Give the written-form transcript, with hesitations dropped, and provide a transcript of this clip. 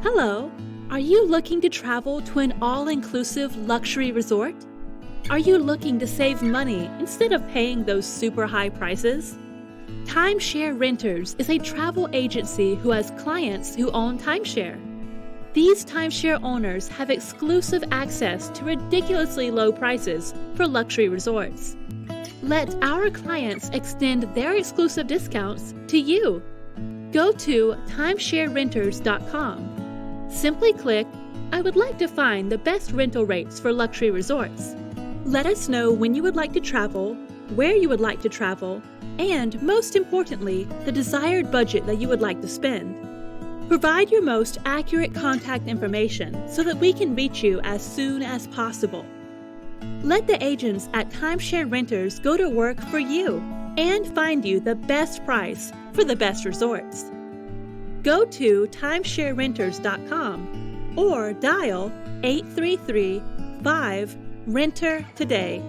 Hello! Are you looking to travel to an all-inclusive luxury resort? Are you looking to save money instead of paying those super high prices? Timeshare Renters is a travel agency who has clients who own timeshare. These timeshare owners have exclusive access to ridiculously low prices for luxury resorts. Let our clients extend their exclusive discounts to you. Go to timesharerenters.com. Simply click, I would like to find the best rental rates for luxury resorts. Let us know when you would like to travel, where you would like to travel, and most importantly, the desired budget that you would like to spend. Provide your most accurate contact information so that we can reach you as soon as possible. Let the agents at Timeshare Renters go to work for you and find you the best price for the best resorts. Go to timesharerenters.com or dial 833-5-RENTER today.